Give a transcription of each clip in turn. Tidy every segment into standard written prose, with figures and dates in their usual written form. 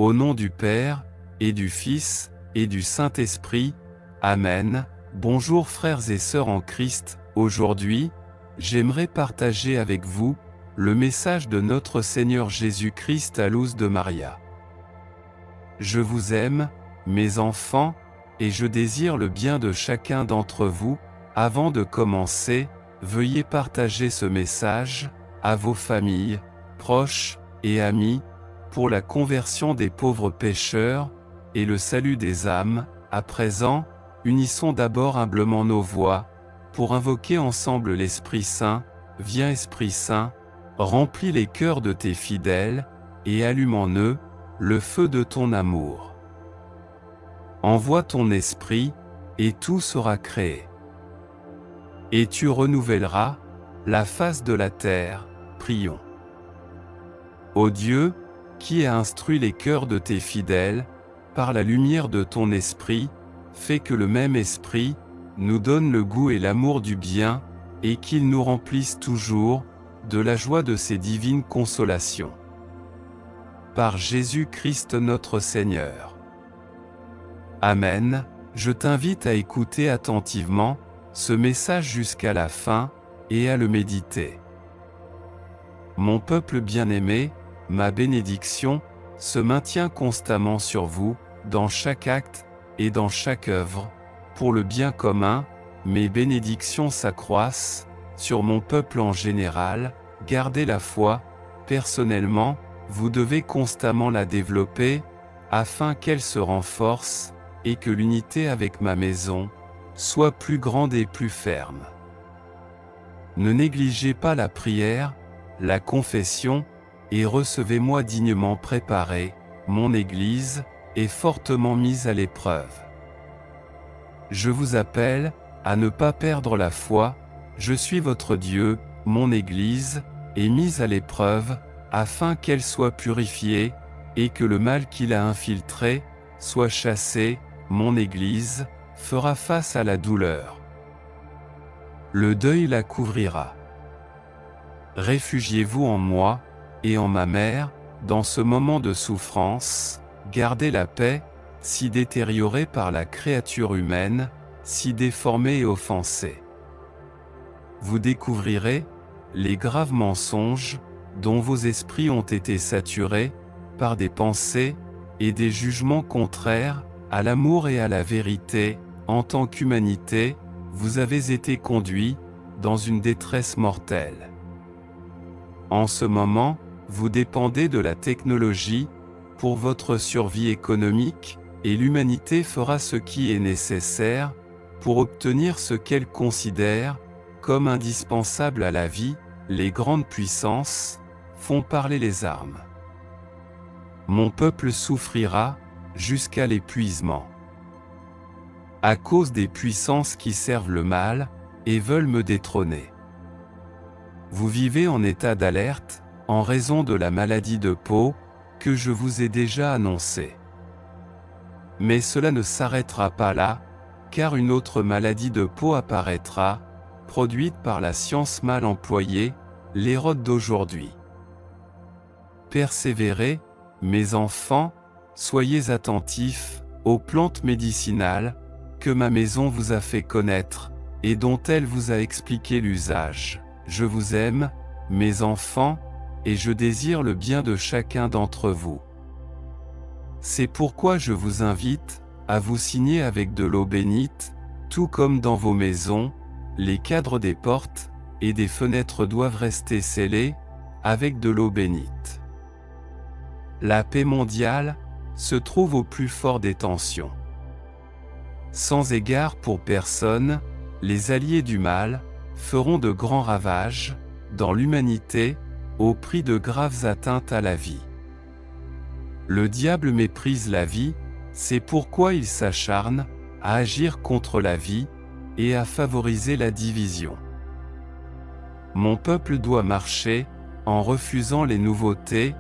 Au nom du Père, et du Fils, et du Saint-Esprit. Amen. Bonjour frères et sœurs en Christ, aujourd'hui, j'aimerais partager avec vous le message de notre Seigneur Jésus-Christ à l'os de Maria. Je vous aime, mes enfants, et je désire le bien de chacun d'entre vous. Avant de commencer, veuillez partager ce message à vos familles, proches et amis, pour la conversion des pauvres pécheurs et le salut des âmes. À présent, unissons d'abord humblement nos voix pour invoquer ensemble l'Esprit Saint. Viens Esprit Saint, remplis les cœurs de tes fidèles et allume en eux le feu de ton amour. Envoie ton esprit, et tout sera créé. Et tu renouvelleras la face de la terre. Prions. Ô Dieu, qui a instruit les cœurs de tes fidèles, par la lumière de ton esprit, fais que le même esprit nous donne le goût et l'amour du bien, et qu'il nous remplisse toujours de la joie de ses divines consolations. Par Jésus-Christ notre Seigneur. Amen. Je t'invite à écouter attentivement ce message jusqu'à la fin, et à le méditer. Mon peuple bien-aimé, ma bénédiction se maintient constamment sur vous, dans chaque acte et dans chaque œuvre, pour le bien commun. Mes bénédictions s'accroissent sur mon peuple en général. Gardez la foi. Personnellement, vous devez constamment la développer, afin qu'elle se renforce, et que l'unité avec ma maison soit plus grande et plus ferme. Ne négligez pas la prière, la confession, et recevez-moi dignement préparé. Mon Église est fortement mise à l'épreuve. Je vous appelle à ne pas perdre la foi. Je suis votre Dieu. Mon Église est mise à l'épreuve, afin qu'elle soit purifiée, et que le mal qui l'a infiltrée soit chassé. Mon Église fera face à la douleur. Le deuil la couvrira. Réfugiez-vous en moi, et en ma mère, dans ce moment de souffrance. Gardez la paix, si détériorée par la créature humaine, si déformée et offensée. Vous découvrirez les graves mensonges dont vos esprits ont été saturés, par des pensées et des jugements contraires à l'amour et à la vérité. En tant qu'humanité, vous avez été conduits dans une détresse mortelle. En ce moment, vous dépendez de la technologie pour votre survie économique, et l'humanité fera ce qui est nécessaire pour obtenir ce qu'elle considère comme indispensable à la vie. Les grandes puissances font parler les armes. Mon peuple souffrira jusqu'à l'épuisement. À cause des puissances qui servent le mal et veulent me détrôner. Vous vivez en état d'alerte, en raison de la maladie de peau, que je vous ai déjà annoncée. Mais cela ne s'arrêtera pas là, car une autre maladie de peau apparaîtra, produite par la science mal employée, l'Hérode d'aujourd'hui. Persévérez, mes enfants, soyez attentifs aux plantes médicinales que ma maison vous a fait connaître, et dont elle vous a expliqué l'usage. Je vous aime, mes enfants, et je désire le bien de chacun d'entre vous. C'est pourquoi je vous invite à vous signer avec de l'eau bénite, tout comme dans vos maisons, les cadres des portes et des fenêtres doivent rester scellés avec de l'eau bénite. La paix mondiale se trouve au plus fort des tensions. Sans égard pour personne, les alliés du mal feront de grands ravages dans l'humanité, au prix de graves atteintes à la vie. Le diable méprise la vie, c'est pourquoi il s'acharne à agir contre la vie et à favoriser la division. Mon peuple doit marcher en refusant les nouveautés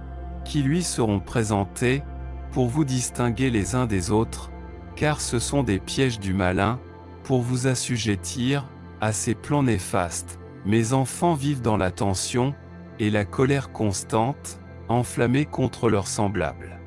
qui lui seront présentées pour vous distinguer les uns des autres, car ce sont des pièges du malin pour vous assujettir à ses plans néfastes. Mes enfants vivent dans la tension et la colère constante, enflammés contre leurs semblables.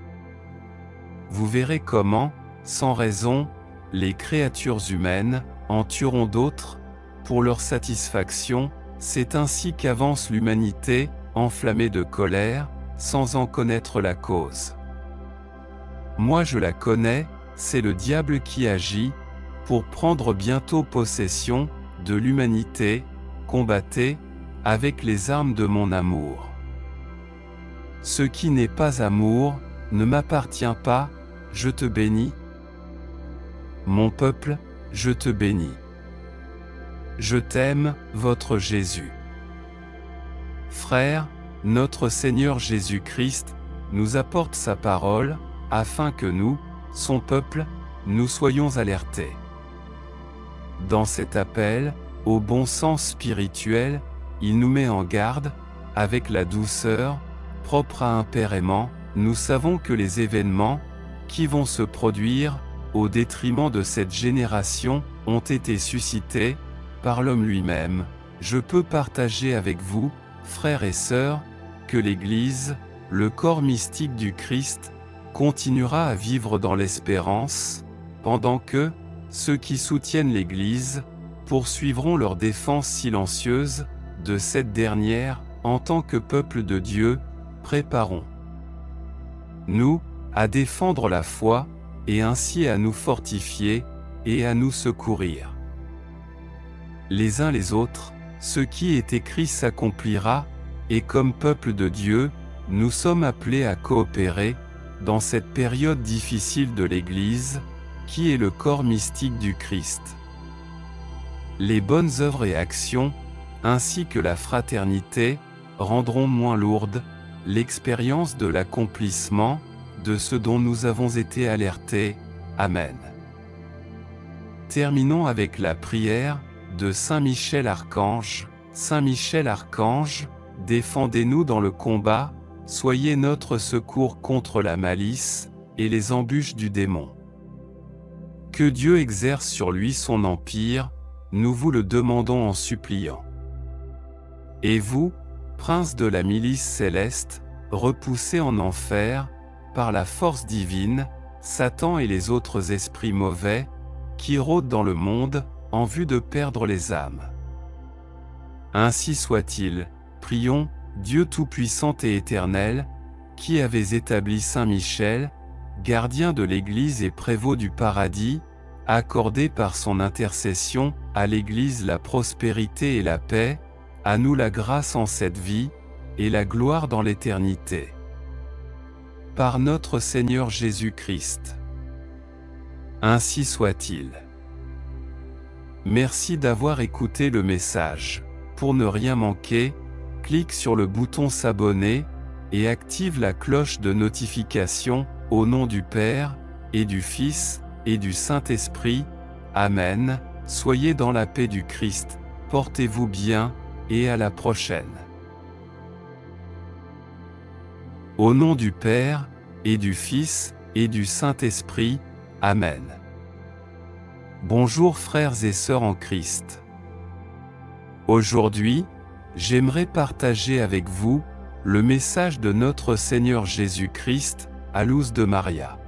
vous verrez comment, sans raison, les créatures humaines en tueront d'autres, pour leur satisfaction. C'est ainsi qu'avance l'humanité, enflammée de colère, sans en connaître la cause. Moi je la connais, c'est le diable qui agit, pour prendre bientôt possession de l'humanité. Combattez avec les armes de mon amour. Ce qui n'est pas amour ne m'appartient pas. Je te bénis. Mon peuple, je te bénis. Je t'aime, votre Jésus. Frères, notre Seigneur Jésus-Christ nous apporte sa parole, afin que nous, son peuple, nous soyons alertés. Dans cet appel, au bon sens spirituel, il nous met en garde, avec la douceur propre à un père aimant. Nous savons que les événements qui vont se produire, au détriment de cette génération, ont été suscités par l'homme lui-même. Je peux partager avec vous, frères et sœurs, que l'Église, le corps mystique du Christ, continuera à vivre dans l'espérance, pendant que ceux qui soutiennent l'Église poursuivront leur défense silencieuse de cette dernière. En tant que peuple de Dieu, préparons nous à défendre la foi, et ainsi à nous fortifier, et à nous secourir les uns les autres. Ce qui est écrit s'accomplira, et comme peuple de Dieu, nous sommes appelés à coopérer dans cette période difficile de l'Église, qui est le corps mystique du Christ. Les bonnes œuvres et actions, ainsi que la fraternité, rendront moins lourde l'expérience de l'accomplissement de ce dont nous avons été alertés. Amen. Terminons avec la prière de Saint Michel Archange. Saint Michel Archange, défendez-nous dans le combat, soyez notre secours contre la malice et les embûches du démon. Que Dieu exerce sur lui son empire, nous vous le demandons en suppliant. Et vous, prince de la milice céleste, repoussez en enfer, par la force divine, Satan et les autres esprits mauvais, qui rôdent dans le monde, en vue de perdre les âmes. Ainsi soit-il. Prions, Dieu Tout-Puissant et Éternel, qui avez établi Saint Michel, gardien de l'Église et prévôt du paradis, accordez par son intercession à l'Église la prospérité et la paix, à nous la grâce en cette vie, et la gloire dans l'éternité. Par notre Seigneur Jésus-Christ. Ainsi soit-il. Merci d'avoir écouté le message. Pour ne rien manquer, clique sur le bouton s'abonner, et active la cloche de notification, au nom du Père, et du Fils, et du Saint-Esprit. Amen. Soyez dans la paix du Christ, portez-vous bien, et à la prochaine. Au nom du Père, et du Fils, et du Saint-Esprit. Amen. Bonjour frères et sœurs en Christ. Aujourd'hui, j'aimerais partager avec vous le message de notre Seigneur Jésus-Christ, à Luz de Maria.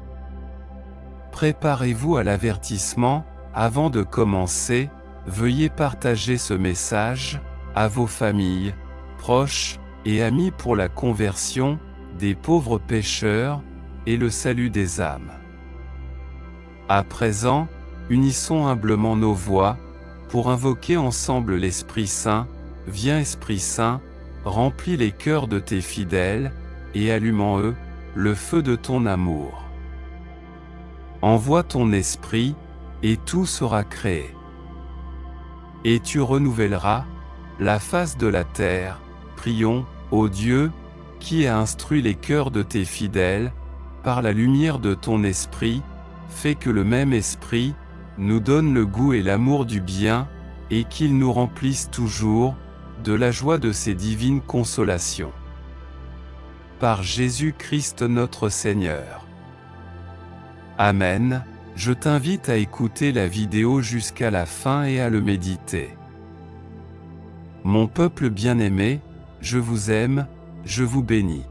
Préparez-vous à l'avertissement. Avant de commencer, veuillez partager ce message à vos familles, proches et amis pour la conversion des pauvres pécheurs et le salut des âmes. À présent, unissons humblement nos voix pour invoquer ensemble l'Esprit Saint. Viens Esprit Saint, remplis les cœurs de tes fidèles, et allume en eux le feu de ton amour. Envoie ton esprit, et tout sera créé. Et tu renouvelleras la face de la terre. Prions, ô Dieu, qui a instruit les cœurs de tes fidèles, par la lumière de ton esprit, fais que le même esprit nous donne le goût et l'amour du bien, et qu'il nous remplisse toujours de la joie de ses divines consolations. Par Jésus-Christ notre Seigneur. Amen. Je t'invite à écouter la vidéo jusqu'à la fin et à le méditer. Mon peuple bien-aimé, je vous aime, je vous bénis.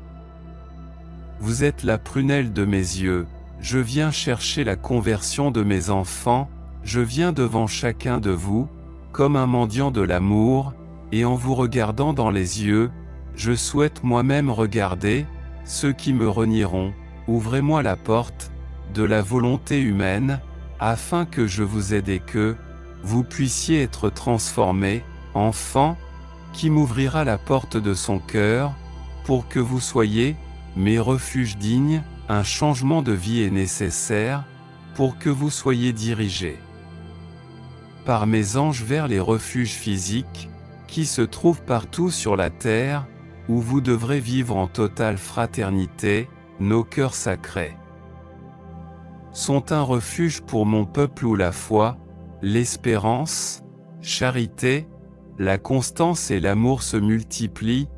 Vous êtes la prunelle de mes yeux, je viens chercher la conversion de mes enfants, je viens devant chacun de vous, comme un mendiant de l'amour, et en vous regardant dans les yeux, je souhaite moi-même regarder, ceux qui me renieront, ouvrez-moi la porte, de la volonté humaine, afin que je vous aide et que, vous puissiez être transformés, enfant, qui m'ouvrira la porte de son cœur, pour que vous soyez, mes refuges dignes, un changement de vie est nécessaire, pour que vous soyez dirigés par mes anges vers les refuges physiques, qui se trouvent partout sur la terre, où vous devrez vivre en totale fraternité, nos cœurs sacrés sont un refuge pour mon peuple où la foi, l'espérance, charité, la constance et l'amour se multiplient,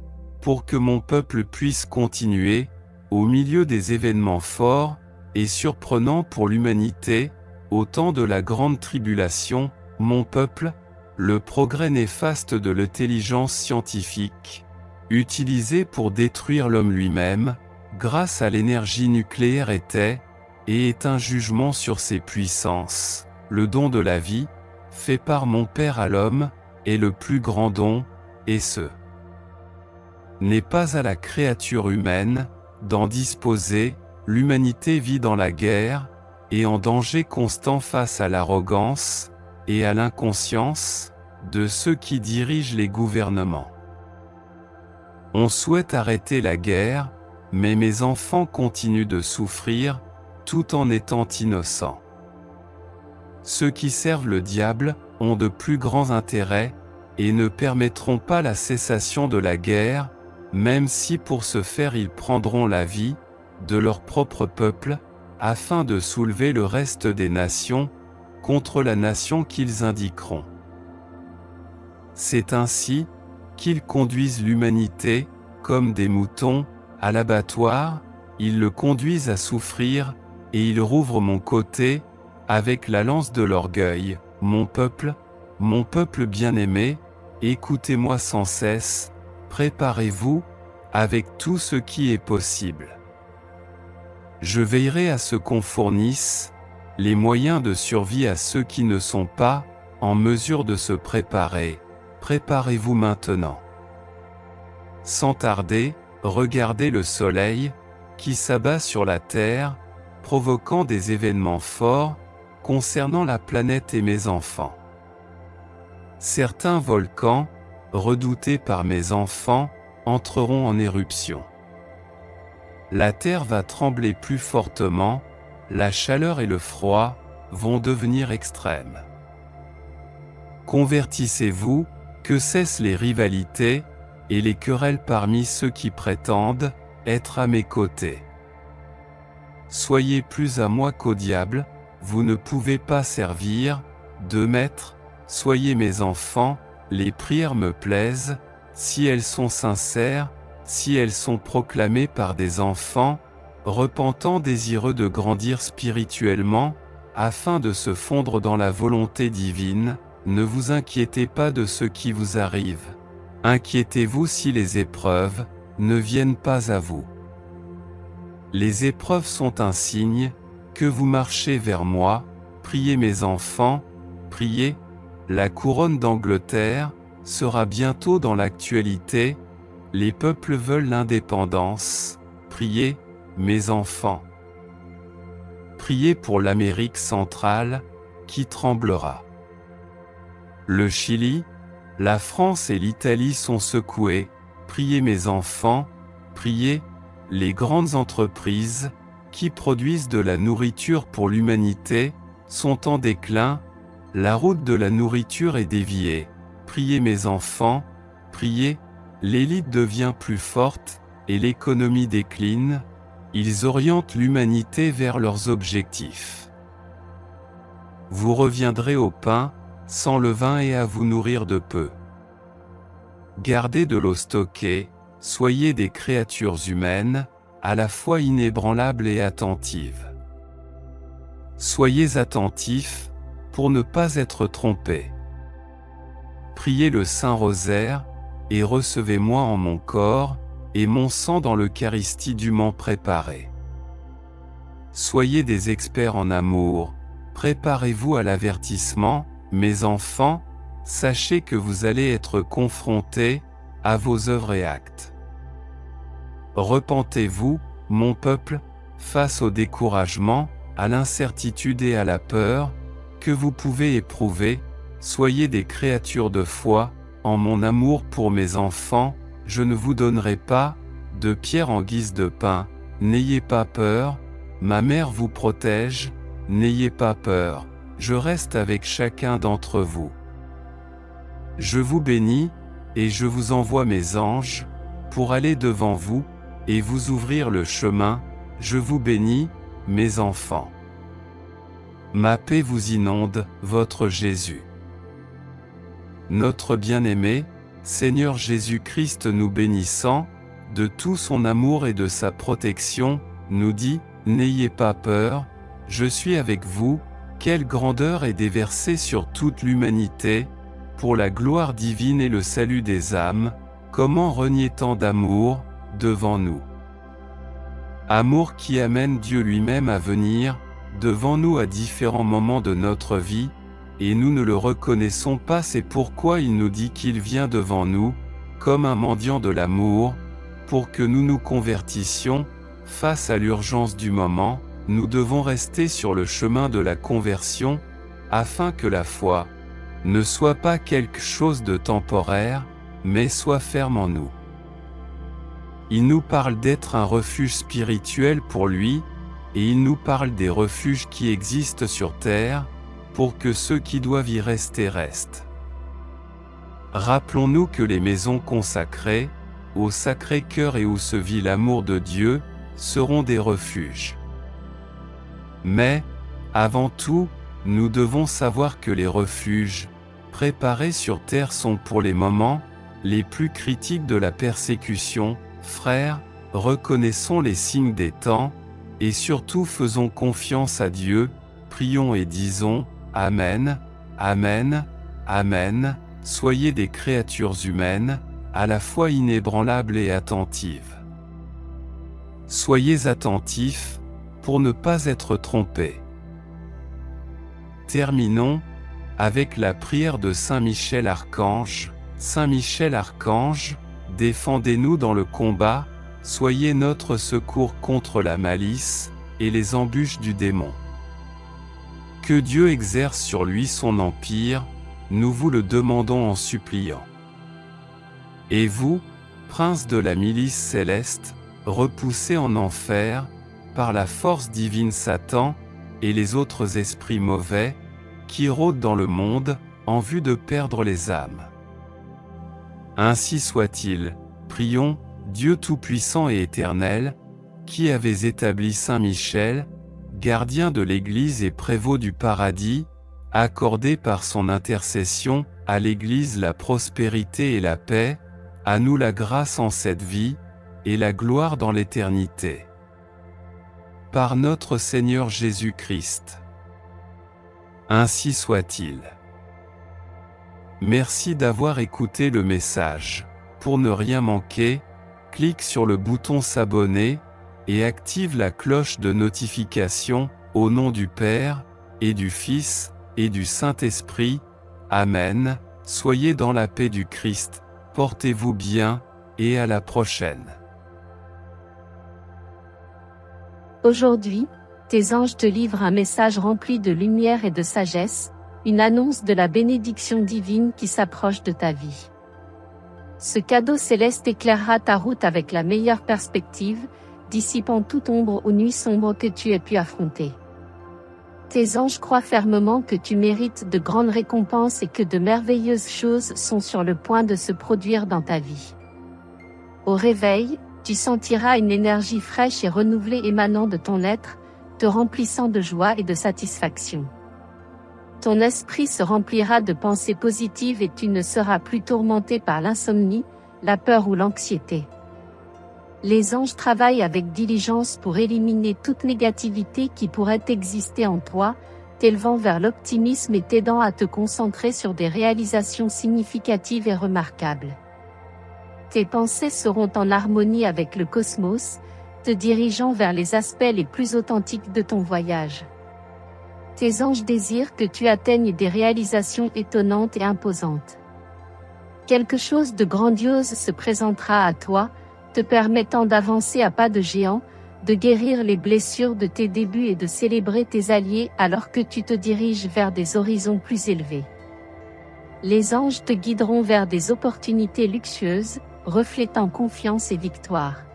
pour que mon peuple puisse continuer, au milieu des événements forts et surprenants pour l'humanité, au temps de la grande tribulation, mon peuple, le progrès néfaste de l'intelligence scientifique, utilisé pour détruire l'homme lui-même, grâce à l'énergie nucléaire était, et est un jugement sur ses puissances. Le don de la vie, fait par mon Père à l'homme, est le plus grand don, et ce n'est pas à la créature humaine d'en disposer. L'humanité vit dans la guerre, et en danger constant face à l'arrogance, et à l'inconscience, de ceux qui dirigent les gouvernements. On souhaite arrêter la guerre, mais mes enfants continuent de souffrir, tout en étant innocents. Ceux qui servent le diable ont de plus grands intérêts, et ne permettront pas la cessation de la guerre, même si pour ce faire ils prendront la vie de leur propre peuple, afin de soulever le reste des nations, contre la nation qu'ils indiqueront. C'est ainsi qu'ils conduisent l'humanité, comme des moutons, à l'abattoir, ils le conduisent à souffrir, et ils rouvrent mon côté, avec la lance de l'orgueil. Mon peuple bien-aimé, écoutez-moi sans cesse, préparez-vous, avec tout ce qui est possible. Je veillerai à ce qu'on fournisse les moyens de survie à ceux qui ne sont pas en mesure de se préparer. Préparez-vous maintenant. Sans tarder, regardez le soleil qui s'abat sur la terre, provoquant des événements forts concernant la planète et mes enfants. Certains volcans, redoutés par mes enfants, entreront en éruption. La terre va trembler plus fortement, la chaleur et le froid vont devenir extrêmes. Convertissez-vous, que cessent les rivalités et les querelles parmi ceux qui prétendent être à mes côtés. Soyez plus à moi qu'au diable, vous ne pouvez pas servir deux maîtres, soyez mes enfants, les prières me plaisent, si elles sont sincères, si elles sont proclamées par des enfants, repentants désireux de grandir spirituellement, afin de se fondre dans la volonté divine, ne vous inquiétez pas de ce qui vous arrive. Inquiétez-vous si les épreuves ne viennent pas à vous. Les épreuves sont un signe que vous marchez vers moi, priez mes enfants, priez, la couronne d'Angleterre sera bientôt dans l'actualité, les peuples veulent l'indépendance, priez, mes enfants. Priez pour l'Amérique centrale, qui tremblera. Le Chili, la France et l'Italie sont secoués, priez mes enfants, priez, les grandes entreprises, qui produisent de la nourriture pour l'humanité, sont en déclin, la route de la nourriture est déviée, priez mes enfants, priez, l'élite devient plus forte, et l'économie décline, ils orientent l'humanité vers leurs objectifs. Vous reviendrez au pain, sans le vin et à vous nourrir de peu. Gardez de l'eau stockée, soyez des créatures humaines, à la fois inébranlables et attentives. Soyez attentifs, pour ne pas être trompés. Priez le Saint-Rosaire, et recevez-moi en mon corps, et mon sang dans l'Eucharistie dûment préparée. soyez des experts en amour, préparez-vous à l'avertissement, mes enfants, sachez que vous allez être confrontés à vos œuvres et actes. Repentez-vous, mon peuple, face au découragement, à l'incertitude et à la peur que vous pouvez éprouver, soyez des créatures de foi, en mon amour pour mes enfants, je ne vous donnerai pas de pierre en guise de pain, n'ayez pas peur, ma mère vous protège, n'ayez pas peur, je reste avec chacun d'entre vous. Je vous bénis, et je vous envoie mes anges, pour aller devant vous, et vous ouvrir le chemin, je vous bénis, mes enfants. Ma paix vous inonde, votre Jésus. Notre bien-aimé, Seigneur Jésus-Christ nous bénissant, de tout son amour et de sa protection, nous dit, n'ayez pas peur, je suis avec vous, quelle grandeur est déversée sur toute l'humanité, pour la gloire divine et le salut des âmes, comment renier tant d'amour, devant nous. Amour qui amène Dieu lui-même à venir, devant nous à différents moments de notre vie, et nous ne le reconnaissons pas, c'est pourquoi il nous dit qu'il vient devant nous, comme un mendiant de l'amour, pour que nous nous convertissions, face à l'urgence du moment, nous devons rester sur le chemin de la conversion, afin que la foi ne soit pas quelque chose de temporaire, mais soit ferme en nous. Il nous parle d'être un refuge spirituel pour lui, et il nous parle des refuges qui existent sur terre, pour que ceux qui doivent y rester restent. Rappelons-nous que les maisons consacrées, au Sacré-Cœur et où se vit l'amour de Dieu, seront des refuges. Mais, avant tout, nous devons savoir que les refuges, préparés sur terre sont pour les moments les plus critiques de la persécution. Frères, reconnaissons les signes des temps, et surtout faisons confiance à Dieu, prions et disons, Amen, Amen, Amen, soyez des créatures humaines, à la fois inébranlables et attentives. Soyez attentifs, pour ne pas être trompés. Terminons avec la prière de Saint Michel Archange. Saint Michel Archange, défendez-nous dans le combat, soyez notre secours contre la malice et les embûches du démon. Que Dieu exerce sur lui son empire, nous vous le demandons en suppliant. Et vous, prince de la milice céleste, repoussez en enfer, par la force divine Satan, et les autres esprits mauvais, qui rôdent dans le monde, en vue de perdre les âmes. Ainsi soit-il, prions, Dieu Tout-Puissant et Éternel, qui avez établi Saint Michel, gardien de l'Église et prévôt du paradis, accordez par son intercession, à l'Église la prospérité et la paix, à nous la grâce en cette vie, et la gloire dans l'éternité. Par notre Seigneur Jésus-Christ. Ainsi soit-il. Merci d'avoir écouté le message. Pour ne rien manquer, clique sur le bouton s'abonner, et active la cloche de notification, au nom du Père, et du Fils, et du Saint-Esprit. Amen. Soyez dans la paix du Christ, portez-vous bien, et à la prochaine. Aujourd'hui, tes anges te livrent un message rempli de lumière et de sagesse, une annonce de la bénédiction divine qui s'approche de ta vie. Ce cadeau céleste éclairera ta route avec la meilleure perspective, dissipant toute ombre ou nuit sombre que tu aies pu affronter. Tes anges croient fermement que tu mérites de grandes récompenses et que de merveilleuses choses sont sur le point de se produire dans ta vie. Au réveil, tu sentiras une énergie fraîche et renouvelée émanant de ton être, te remplissant de joie et de satisfaction. Ton esprit se remplira de pensées positives et tu ne seras plus tourmenté par l'insomnie, la peur ou l'anxiété. Les anges travaillent avec diligence pour éliminer toute négativité qui pourrait exister en toi, t'élevant vers l'optimisme et t'aidant à te concentrer sur des réalisations significatives et remarquables. Tes pensées seront en harmonie avec le cosmos, te dirigeant vers les aspects les plus authentiques de ton voyage. Tes anges désirent que tu atteignes des réalisations étonnantes et imposantes. Quelque chose de grandiose se présentera à toi, te permettant d'avancer à pas de géant, de guérir les blessures de tes débuts et de célébrer tes alliés alors que tu te diriges vers des horizons plus élevés. Les anges te guideront vers des opportunités luxueuses, reflétant confiance et victoire.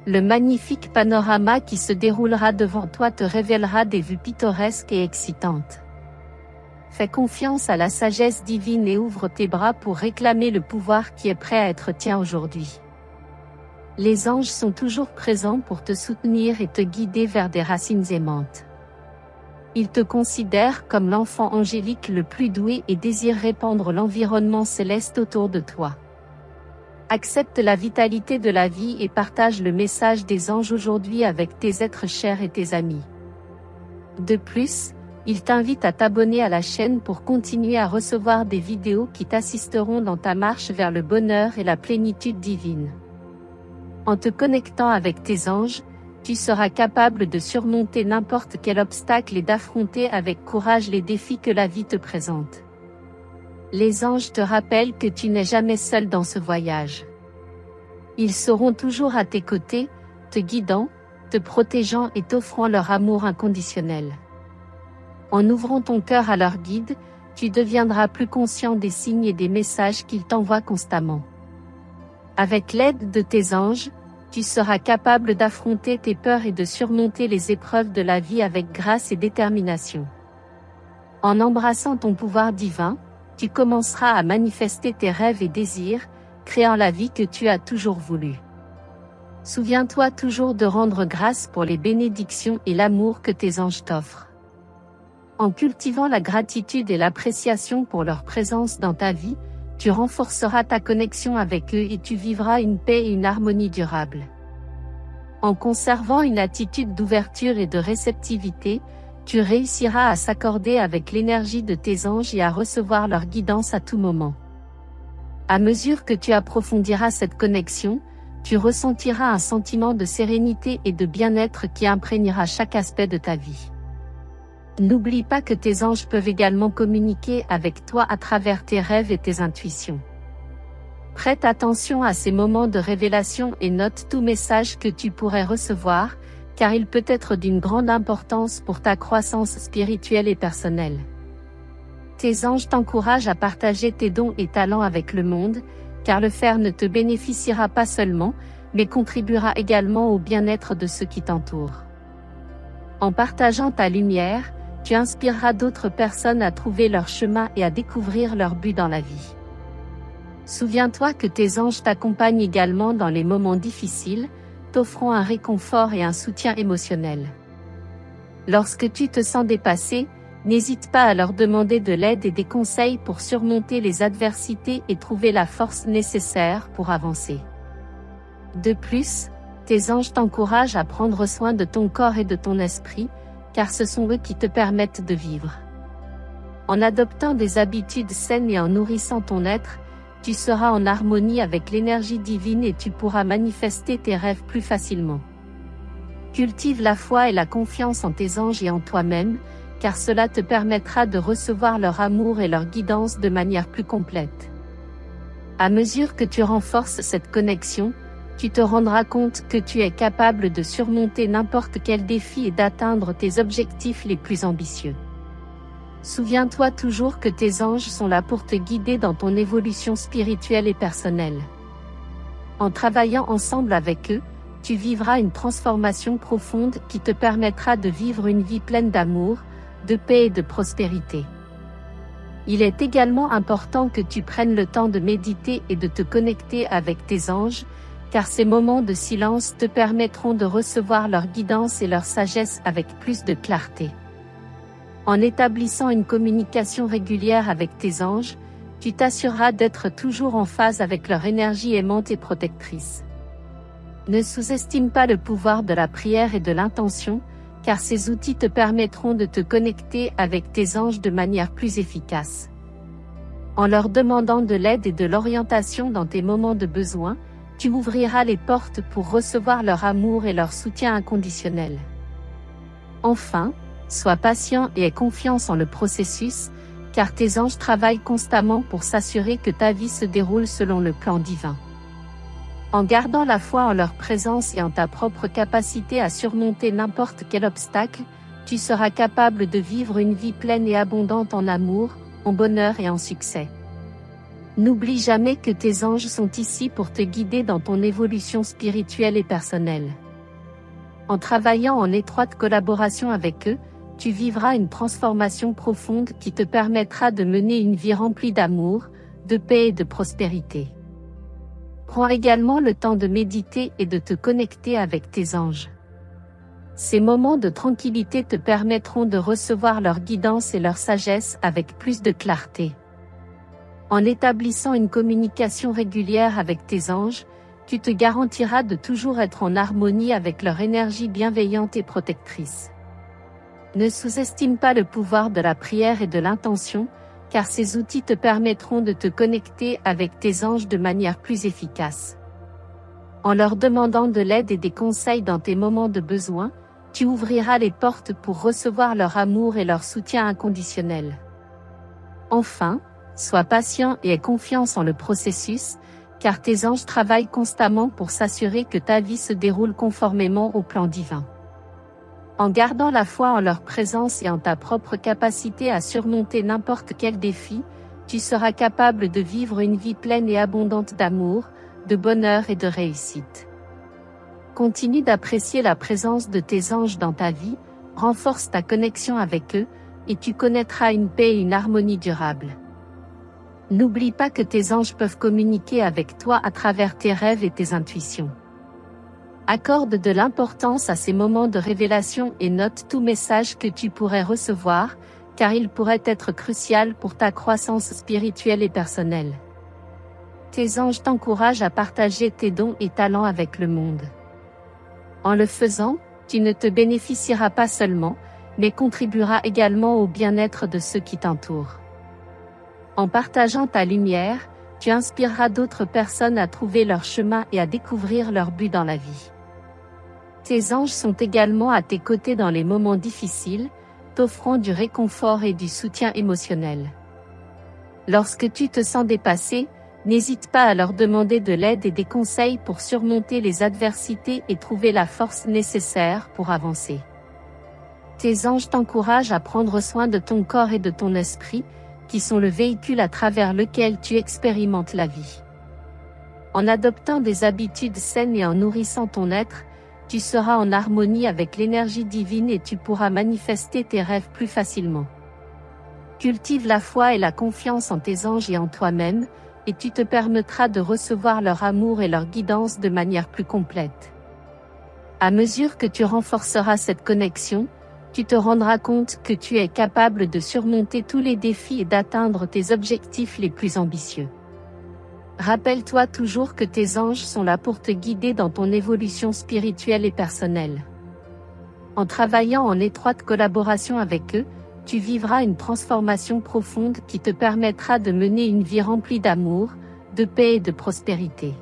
Le magnifique panorama qui se déroulera devant toi te révélera des vues pittoresques et excitantes. Fais confiance à la sagesse divine et ouvre tes bras pour réclamer le pouvoir qui est prêt à être tien aujourd'hui. Les anges sont toujours présents pour te soutenir et te guider vers des racines aimantes. Ils te considèrent comme l'enfant angélique le plus doué et désirent répandre l'environnement céleste autour de toi. Accepte la vitalité de la vie et partage le message des anges aujourd'hui avec tes êtres chers et tes amis. De plus, ils t'invitent à t'abonner à la chaîne pour continuer à recevoir des vidéos qui t'assisteront dans ta marche vers le bonheur et la plénitude divine. En te connectant avec tes anges, tu seras capable de surmonter n'importe quel obstacle et d'affronter avec courage les défis que la vie te présente. Les anges te rappellent que tu n'es jamais seul dans ce voyage. Ils seront toujours à tes côtés, te guidant, te protégeant et t'offrant leur amour inconditionnel. En ouvrant ton cœur à leur guide, tu deviendras plus conscient des signes et des messages qu'ils t'envoient constamment. Avec l'aide de tes anges, tu seras capable d'affronter tes peurs et de surmonter les épreuves de la vie avec grâce et détermination. En embrassant ton pouvoir divin, tu commenceras à manifester tes rêves et désirs, créant la vie que tu as toujours voulu. Souviens-toi toujours de rendre grâce pour les bénédictions et l'amour que tes anges t'offrent. En cultivant la gratitude et l'appréciation pour leur présence dans ta vie, tu renforceras ta connexion avec eux et tu vivras une paix et une harmonie durable. En conservant une attitude d'ouverture et de réceptivité, tu réussiras à s'accorder avec l'énergie de tes anges et à recevoir leur guidance à tout moment. À mesure que tu approfondiras cette connexion, tu ressentiras un sentiment de sérénité et de bien-être qui imprégnera chaque aspect de ta vie. N'oublie pas que tes anges peuvent également communiquer avec toi à travers tes rêves et tes intuitions. Prête attention à ces moments de révélation et note tout message que tu pourrais recevoir, car il peut être d'une grande importance pour ta croissance spirituelle et personnelle. Tes anges t'encouragent à partager tes dons et talents avec le monde, car le faire ne te bénéficiera pas seulement, mais contribuera également au bien-être de ceux qui t'entourent. En partageant ta lumière, tu inspireras d'autres personnes à trouver leur chemin et à découvrir leur but dans la vie. Souviens-toi que tes anges t'accompagnent également dans les moments difficiles, t'offrant un réconfort et un soutien émotionnel. Lorsque tu te sens dépassé, n'hésite pas à leur demander de l'aide et des conseils pour surmonter les adversités et trouver la force nécessaire pour avancer. De plus, tes anges t'encouragent à prendre soin de ton corps et de ton esprit, car ce sont eux qui te permettent de vivre. En adoptant des habitudes saines et en nourrissant ton être, tu seras en harmonie avec l'énergie divine et tu pourras manifester tes rêves plus facilement. Cultive la foi et la confiance en tes anges et en toi-même, car cela te permettra de recevoir leur amour et leur guidance de manière plus complète. À mesure que tu renforces cette connexion, tu te rendras compte que tu es capable de surmonter n'importe quel défi et d'atteindre tes objectifs les plus ambitieux. Souviens-toi toujours que tes anges sont là pour te guider dans ton évolution spirituelle et personnelle. En travaillant ensemble avec eux, tu vivras une transformation profonde qui te permettra de vivre une vie pleine d'amour, de paix et de prospérité. Il est également important que tu prennes le temps de méditer et de te connecter avec tes anges, car ces moments de silence te permettront de recevoir leur guidance et leur sagesse avec plus de clarté. En établissant une communication régulière avec tes anges, tu t'assureras d'être toujours en phase avec leur énergie aimante et protectrice. Ne sous-estime pas le pouvoir de la prière et de l'intention, car ces outils te permettront de te connecter avec tes anges de manière plus efficace. En leur demandant de l'aide et de l'orientation dans tes moments de besoin, tu ouvriras les portes pour recevoir leur amour et leur soutien inconditionnel. Enfin, sois patient et aie confiance en le processus, car tes anges travaillent constamment pour s'assurer que ta vie se déroule selon le plan divin. En gardant la foi en leur présence et en ta propre capacité à surmonter n'importe quel obstacle, tu seras capable de vivre une vie pleine et abondante en amour, en bonheur et en succès. N'oublie jamais que tes anges sont ici pour te guider dans ton évolution spirituelle et personnelle. En travaillant en étroite collaboration avec eux, tu vivras une transformation profonde qui te permettra de mener une vie remplie d'amour, de paix et de prospérité. Prends également le temps de méditer et de te connecter avec tes anges. Ces moments de tranquillité te permettront de recevoir leur guidance et leur sagesse avec plus de clarté. En établissant une communication régulière avec tes anges, tu te garantiras de toujours être en harmonie avec leur énergie bienveillante et protectrice. Ne sous-estime pas le pouvoir de la prière et de l'intention, car ces outils te permettront de te connecter avec tes anges de manière plus efficace. En leur demandant de l'aide et des conseils dans tes moments de besoin, tu ouvriras les portes pour recevoir leur amour et leur soutien inconditionnel. Enfin, sois patient et aie confiance en le processus, car tes anges travaillent constamment pour s'assurer que ta vie se déroule conformément au plan divin. En gardant la foi en leur présence et en ta propre capacité à surmonter n'importe quel défi, tu seras capable de vivre une vie pleine et abondante d'amour, de bonheur et de réussite. Continue d'apprécier la présence de tes anges dans ta vie, renforce ta connexion avec eux, et tu connaîtras une paix et une harmonie durables. N'oublie pas que tes anges peuvent communiquer avec toi à travers tes rêves et tes intuitions. Accorde de l'importance à ces moments de révélation et note tout message que tu pourrais recevoir, car il pourrait être crucial pour ta croissance spirituelle et personnelle. Tes anges t'encouragent à partager tes dons et talents avec le monde. En le faisant, tu ne te bénéficieras pas seulement, mais contribueras également au bien-être de ceux qui t'entourent. En partageant ta lumière, tu inspireras d'autres personnes à trouver leur chemin et à découvrir leur but dans la vie. Tes anges sont également à tes côtés dans les moments difficiles, t'offrant du réconfort et du soutien émotionnel. Lorsque tu te sens dépassé, n'hésite pas à leur demander de l'aide et des conseils pour surmonter les adversités et trouver la force nécessaire pour avancer. Tes anges t'encouragent à prendre soin de ton corps et de ton esprit, qui sont le véhicule à travers lequel tu expérimentes la vie. En adoptant des habitudes saines et en nourrissant ton être, tu seras en harmonie avec l'énergie divine et tu pourras manifester tes rêves plus facilement. Cultive la foi et la confiance en tes anges et en toi-même, et tu te permettras de recevoir leur amour et leur guidance de manière plus complète. À mesure que tu renforceras cette connexion, tu te rendras compte que tu es capable de surmonter tous les défis et d'atteindre tes objectifs les plus ambitieux. Rappelle-toi toujours que tes anges sont là pour te guider dans ton évolution spirituelle et personnelle. En travaillant en étroite collaboration avec eux, tu vivras une transformation profonde qui te permettra de mener une vie remplie d'amour, de paix et de prospérité.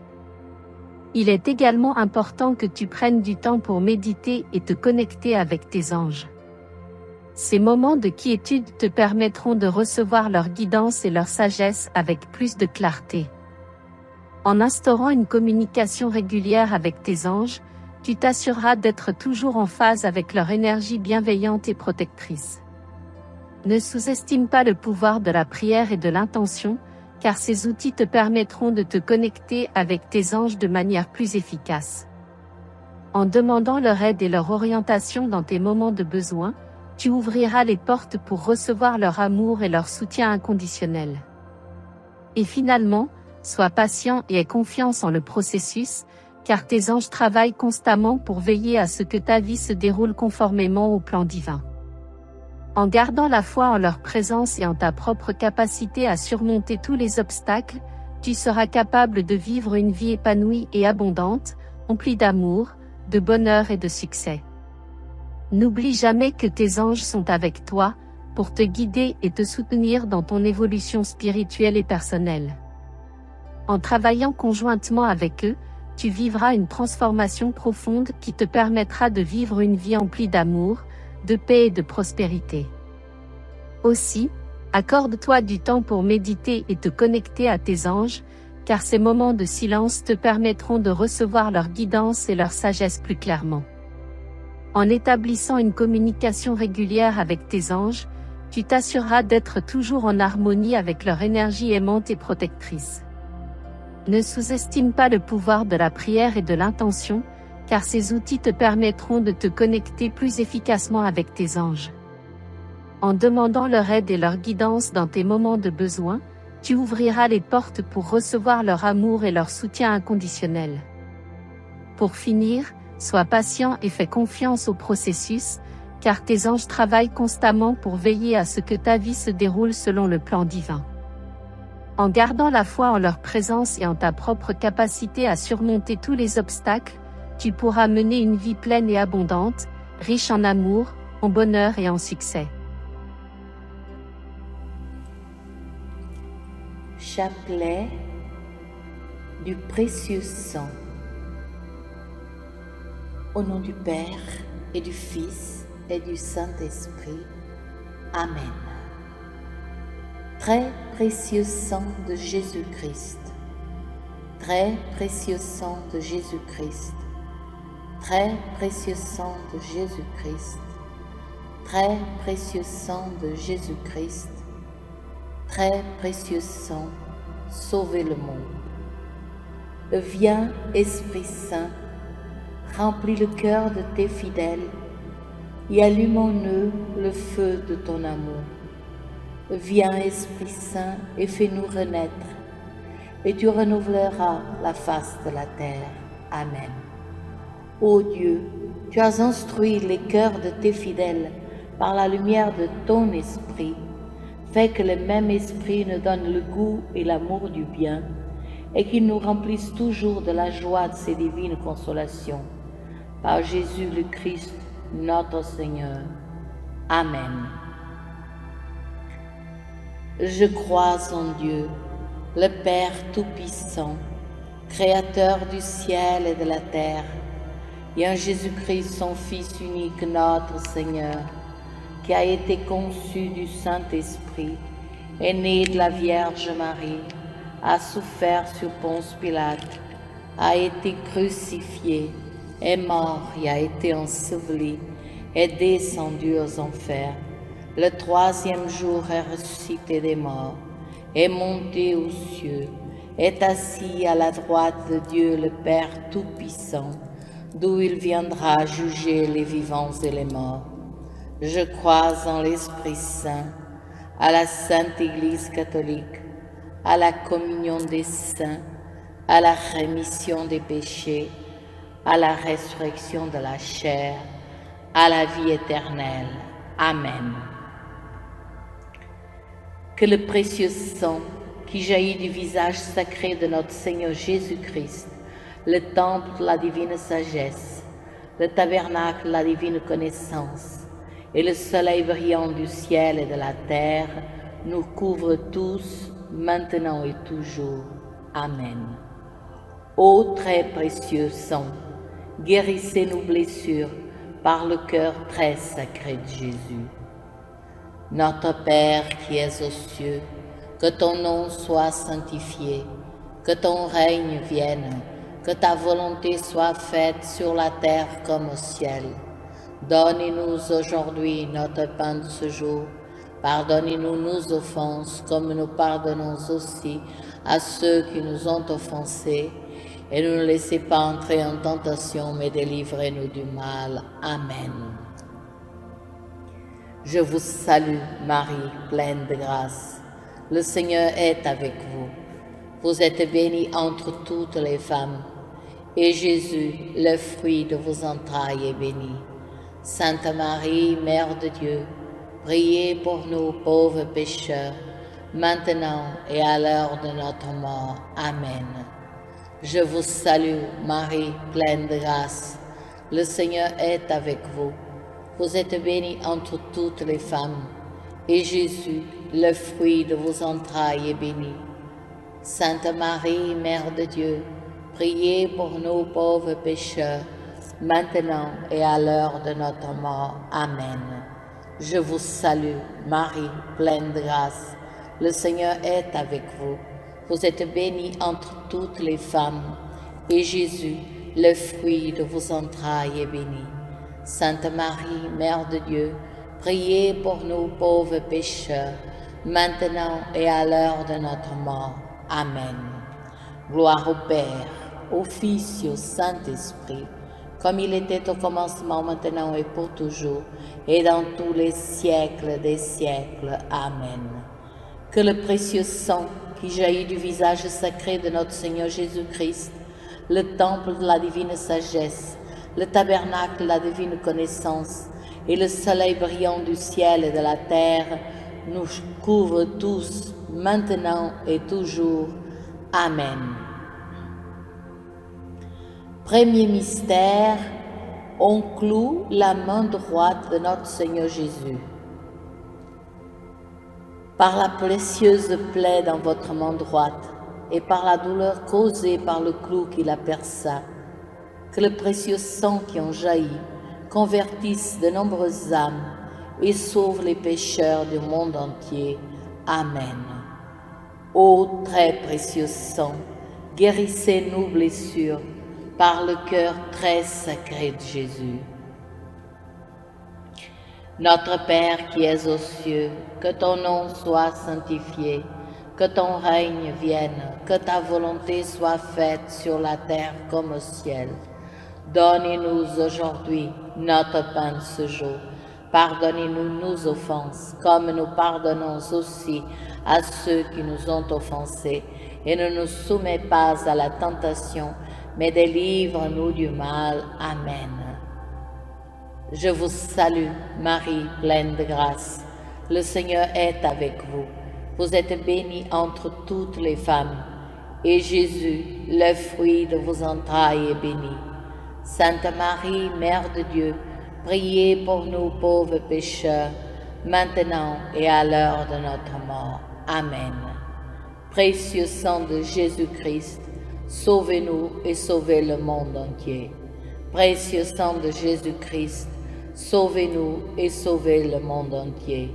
Il est également important que tu prennes du temps pour méditer et te connecter avec tes anges. Ces moments de quiétude te permettront de recevoir leur guidance et leur sagesse avec plus de clarté. En instaurant une communication régulière avec tes anges, tu t'assureras d'être toujours en phase avec leur énergie bienveillante et protectrice. Ne sous-estime pas le pouvoir de la prière et de l'intention, car ces outils te permettront de te connecter avec tes anges de manière plus efficace. En demandant leur aide et leur orientation dans tes moments de besoin, tu ouvriras les portes pour recevoir leur amour et leur soutien inconditionnel. Et finalement, sois patient et aie confiance en le processus, car tes anges travaillent constamment pour veiller à ce que ta vie se déroule conformément au plan divin. En gardant la foi en leur présence et en ta propre capacité à surmonter tous les obstacles, tu seras capable de vivre une vie épanouie et abondante, emplie d'amour, de bonheur et de succès. N'oublie jamais que tes anges sont avec toi, pour te guider et te soutenir dans ton évolution spirituelle et personnelle. En travaillant conjointement avec eux, tu vivras une transformation profonde qui te permettra de vivre une vie emplie d'amour, de paix et de prospérité. Aussi, accorde-toi du temps pour méditer et te connecter à tes anges, car ces moments de silence te permettront de recevoir leur guidance et leur sagesse plus clairement. En établissant une communication régulière avec tes anges, tu t'assureras d'être toujours en harmonie avec leur énergie aimante et protectrice. Ne sous-estime pas le pouvoir de la prière et de l'intention, car ces outils te permettront de te connecter plus efficacement avec tes anges. En demandant leur aide et leur guidance dans tes moments de besoin, tu ouvriras les portes pour recevoir leur amour et leur soutien inconditionnel. Pour finir, sois patient et fais confiance au processus, car tes anges travaillent constamment pour veiller à ce que ta vie se déroule selon le plan divin. En gardant la foi en leur présence et en ta propre capacité à surmonter tous les obstacles, tu pourras mener une vie pleine et abondante, riche en amour, en bonheur et en succès. Chapelet du précieux sang. Au nom du Père et du Fils et du Saint-Esprit. Amen. Très précieux sang de Jésus-Christ. Très précieux sang de Jésus-Christ. Très précieux sang de Jésus-Christ. Très précieux sang de Jésus-Christ. Très précieux sang, sauvez le monde. Viens, Esprit Saint, remplis le cœur de tes fidèles et allume en eux le feu de ton amour. Viens, Esprit Saint, et fais-nous renaître, et tu renouvelleras la face de la terre. Amen. Ô Dieu, tu as instruit les cœurs de tes fidèles par la lumière de ton Esprit. Fais que le même Esprit nous donne le goût et l'amour du bien, et qu'il nous remplisse toujours de la joie de ses divines consolations. Par Jésus le Christ, notre Seigneur. Amen. Je crois en Dieu, le Père Tout-Puissant, Créateur du ciel et de la terre, et en Jésus-Christ, son Fils unique, notre Seigneur, qui a été conçu du Saint-Esprit, est né de la Vierge Marie, a souffert sur Ponce Pilate, a été crucifié, est mort et a été enseveli, est descendu aux enfers. Le troisième jour est ressuscité des morts, est monté aux cieux, est assis à la droite de Dieu le Père Tout-Puissant, d'où il viendra juger les vivants et les morts. Je crois en l'Esprit Saint, à la Sainte Église catholique, à la communion des saints, à la rémission des péchés, à la résurrection de la chair, à la vie éternelle. Amen. Que le précieux sang qui jaillit du visage sacré de notre Seigneur Jésus-Christ, le temple de la divine sagesse, le tabernacle de la divine connaissance, et le soleil brillant du ciel et de la terre nous couvre tous, maintenant et toujours. Amen. Ô très précieux sang, guérissez nos blessures par le cœur très sacré de Jésus. Notre Père qui es aux cieux, que ton nom soit sanctifié, que ton règne vienne, que ta volonté soit faite sur la terre comme au ciel. Donne-nous aujourd'hui notre pain de ce jour. Pardonnez-nous nos offenses, comme nous pardonnons aussi à ceux qui nous ont offensés. Et ne nous laissez pas entrer en tentation, mais délivrez-nous du mal. Amen. Je vous salue, Marie, pleine de grâce. Le Seigneur est avec vous. Vous êtes bénie entre toutes les femmes, et Jésus, le fruit de vos entrailles, est béni. Sainte Marie, Mère de Dieu, priez pour nous pauvres pécheurs, maintenant et à l'heure de notre mort. Amen. Je vous salue, Marie, pleine de grâce. Le Seigneur est avec vous. Vous êtes bénie entre toutes les femmes, et Jésus, le fruit de vos entrailles, est béni. Sainte Marie, Mère de Dieu, priez pour nous pauvres pécheurs, maintenant et à l'heure de notre mort. Amen. Je vous salue, Marie, pleine de grâce. Le Seigneur est avec vous. Vous êtes bénie entre toutes les femmes, et Jésus, le fruit de vos entrailles, est béni. Sainte Marie, Mère de Dieu, priez pour nous pauvres pécheurs, maintenant et à l'heure de notre mort. Amen. Gloire au Père, au Fils et au Saint-Esprit, comme il était au commencement, maintenant et pour toujours, et dans tous les siècles des siècles. Amen. Que le précieux sang qui jaillit du visage sacré de notre Seigneur Jésus-Christ, le temple de la divine sagesse, le tabernacle de la divine connaissance et le soleil brillant du ciel et de la terre nous couvrent tous, maintenant et toujours. Amen. Premier mystère, on cloue la main droite de notre Seigneur Jésus. Par la précieuse plaie dans votre main droite et par la douleur causée par le clou qui la perça, que le précieux sang qui en jaillit convertisse de nombreuses âmes et sauve les pécheurs du monde entier. Amen. Ô très précieux sang, guérissez nos blessures par le cœur très sacré de Jésus. Notre Père qui es aux cieux, que ton nom soit sanctifié, que ton règne vienne, que ta volonté soit faite sur la terre comme au ciel. Donne-nous aujourd'hui notre pain de ce jour. Pardonnez-nous nos offenses, comme nous pardonnons aussi à ceux qui nous ont offensés. Et ne nous soumets pas à la tentation, mais délivre-nous du mal. Amen. Je vous salue, Marie, pleine de grâce. Le Seigneur est avec vous. Vous êtes bénie entre toutes les femmes, et Jésus, le fruit de vos entrailles, est béni. Sainte Marie, Mère de Dieu, priez pour nous pauvres pécheurs, maintenant et à l'heure de notre mort. Amen. Précieux sang de Jésus-Christ, sauvez-nous et sauvez le monde entier. Précieux sang de Jésus-Christ, sauvez-nous et sauvez le monde entier.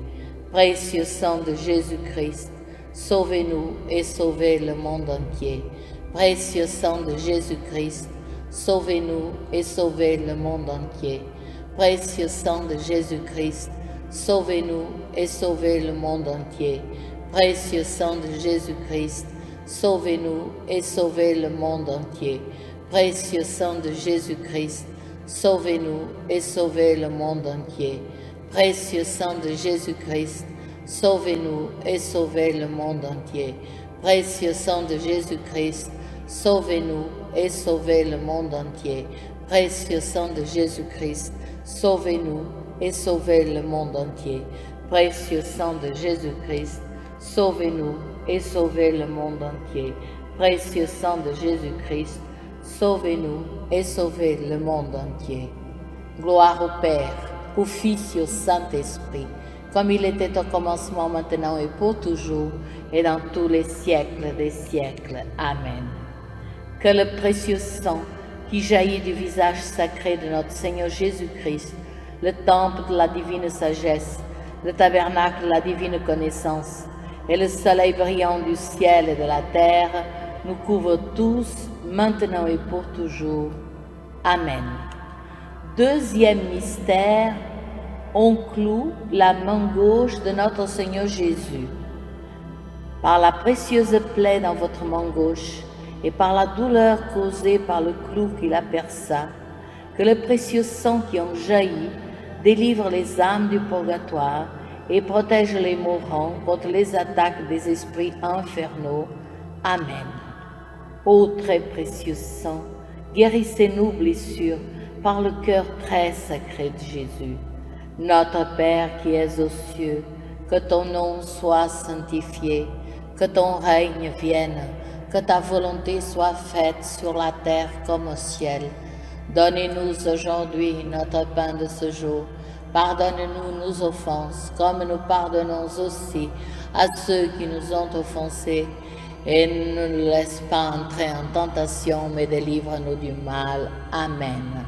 Précieux sang de Jésus-Christ, sauvez-nous et sauvez le monde entier. Précieux sang de Jésus-Christ, sauvez-nous et sauvez le monde entier. Précieux sang de Jésus-Christ, sauvez-nous et sauvez le monde entier. Précieux sang de Jésus-Christ, sauvez-nous et sauvez le monde entier. Précieux sang de Jésus-Christ, sauvez-nous et sauvez le monde entier. Précieux sang de Jésus-Christ, sauvez-nous et sauvez le monde entier. Précieux sang de Jésus-Christ, sauvez-nous et sauvez le monde entier. Précieux sang de Jésus-Christ, sauvez-nous et sauvez le monde entier. Précieux sang de Jésus-Christ, sauvez-nous et sauvez le monde entier. Précieux sang de Jésus-Christ, sauvez-nous et sauvez le monde entier. Gloire au Père, au Fils et au Saint-Esprit, comme il était au commencement, maintenant et pour toujours, et dans tous les siècles des siècles. Amen. Que le précieux sang qui jaillit du visage sacré de notre Seigneur Jésus-Christ, le temple de la divine sagesse, le tabernacle de la divine connaissance, et le soleil brillant du ciel et de la terre, nous couvre tous, maintenant et pour toujours. Amen. Deuxième mystère, on cloue la main gauche de notre Seigneur Jésus. Par la précieuse plaie dans votre main gauche et par la douleur causée par le clou qui la perça, que le précieux sang qui en jaillit délivre les âmes du purgatoire et protège les mourants contre les attaques des esprits infernaux. Amen. Ô très précieux sang, guérissez nos blessures par le cœur très sacré de Jésus. Notre Père qui es aux cieux, que ton nom soit sanctifié, que ton règne vienne, que ta volonté soit faite sur la terre comme au ciel. Donnez-nous aujourd'hui notre pain de ce jour. Pardonne-nous nos offenses, comme nous pardonnons aussi à ceux qui nous ont offensés. et ne nous laisse pas entrer en tentation, mais délivre-nous du mal. Amen.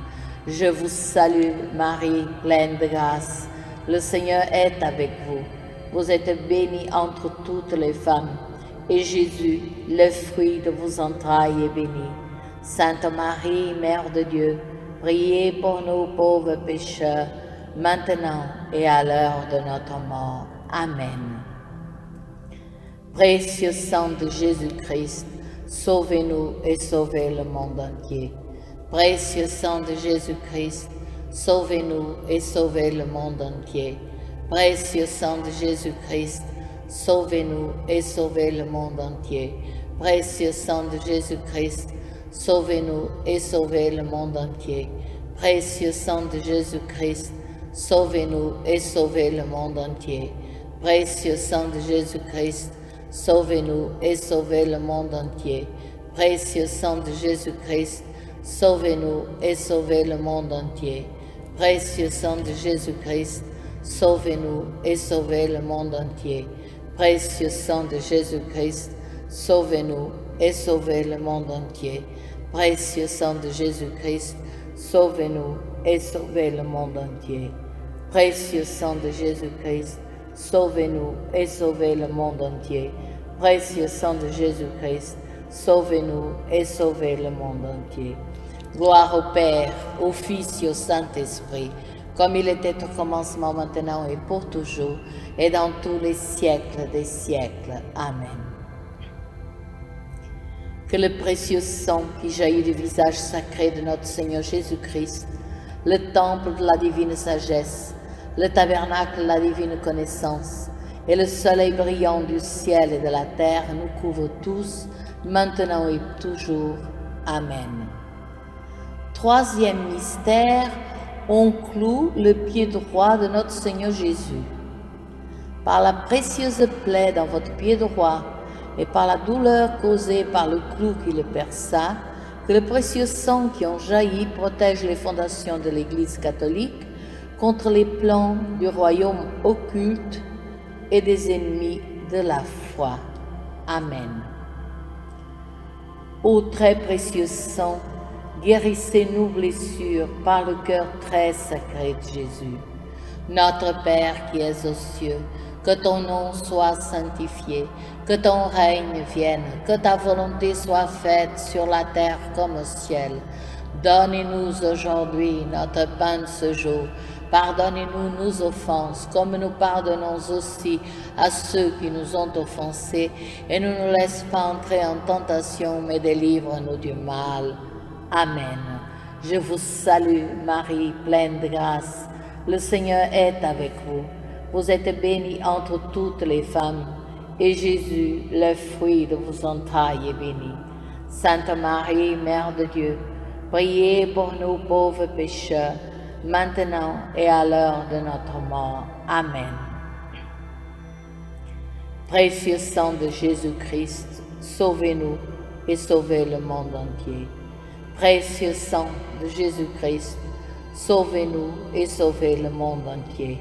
Je vous salue, Marie, pleine de grâce. Le Seigneur est avec vous. Vous êtes bénie entre toutes les femmes, et Jésus, le fruit de vos entrailles, est béni. Sainte Marie, Mère de Dieu, priez pour nous pauvres pécheurs, maintenant et à l'heure de notre mort. Amen. Précieux sang de Jésus-Christ, sauvez-nous et sauvez le monde entier. Précieux sang de Jésus-Christ, sauvez-nous et sauvez le monde entier. Précieux sang de Jésus-Christ, sauvez-nous et sauvez le monde entier. Précieux sang de Jésus-Christ, sauvez-nous et sauvez le monde entier. Précieux sang de Jésus-Christ, sauvez-nous et sauvez le monde entier. Précieux sang de Jésus-Christ, sauvez-nous et sauvez le monde entier. Précieux sang de Jésus-Christ, sauvez-nous et sauvez le monde entier. Précieux sang de Jésus-Christ, sauvez-nous et sauvez le monde entier. Précieux sang de Jésus-Christ, sauvez-nous et sauvez le monde entier. Précieux sang de Jésus-Christ, sauvez-nous et sauvez le monde entier. Précieux sang de Jésus-Christ, sauvez-nous et sauvez le monde entier. Précieux sang de Jésus-Christ, sauvez-nous et sauvez le monde entier. Gloire au Père, au Fils et au Saint-Esprit, comme il était au commencement, maintenant et pour toujours, et dans tous les siècles des siècles. Amen. Que le précieux sang qui jaillit du visage sacré de notre Seigneur Jésus-Christ, le temple de la divine sagesse, le tabernacle de la divine connaissance, et le soleil brillant du ciel et de la terre nous couvrent tous, maintenant et toujours. Amen. Troisième mystère, on cloue le pied droit de notre Seigneur Jésus. Par la précieuse plaie dans votre pied droit et par la douleur causée par le clou qui le perça, que le précieux sang qui en jaillit protège les fondations de l'Église catholique contre les plans du royaume occulte et des ennemis de la foi. Amen. Ô très précieux sang, guérissez nos blessures par le cœur très sacré de Jésus. Notre Père qui es aux cieux, que ton nom soit sanctifié, que ton règne vienne, que ta volonté soit faite sur la terre comme au ciel. Donnez-nous aujourd'hui notre pain de ce jour. Pardonnez-nous nos offenses, comme nous pardonnons aussi à ceux qui nous ont offensés, et ne nous laisse pas entrer en tentation, mais délivre-nous du mal. Amen. Je vous salue, Marie, pleine de grâce. Le Seigneur est avec vous. Vous êtes bénie entre toutes les femmes, et Jésus, le fruit de vos entrailles, est béni. Sainte Marie, Mère de Dieu, priez pour nous pauvres pécheurs, maintenant et à l'heure de notre mort. Amen. Précieux sang de Jésus-Christ, sauvez-nous et sauvez le monde entier. Précieux sang de Jésus-Christ, sauvez-nous et sauvez le monde entier.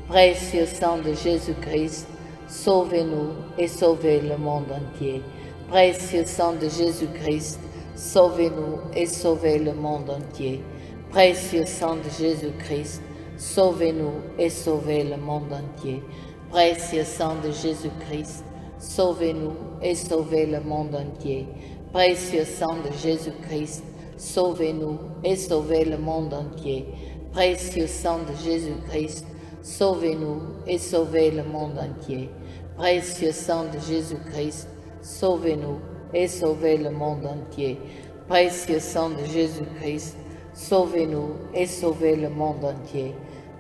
Précieux sang de Jésus-Christ, sauvez-nous et sauvez le monde entier. Précieux sang de Jésus-Christ, sauvez-nous et sauvez le monde entier. Précieux sang de Jésus-Christ, sauvez-nous et sauvez le monde entier. Précieux sang de Jésus-Christ, sauvez-nous et sauvez le monde entier. Précieux sang de Jésus-Christ, sauvez-nous et sauvez le monde entier. Précieux sang de Jésus-Christ, sauvez-nous et sauvez le monde entier. Précieux sang de Jésus-Christ, sauvez-nous et sauvez le monde entier. Précieux sang de Jésus-Christ, sauvez-nous et sauvez le monde entier.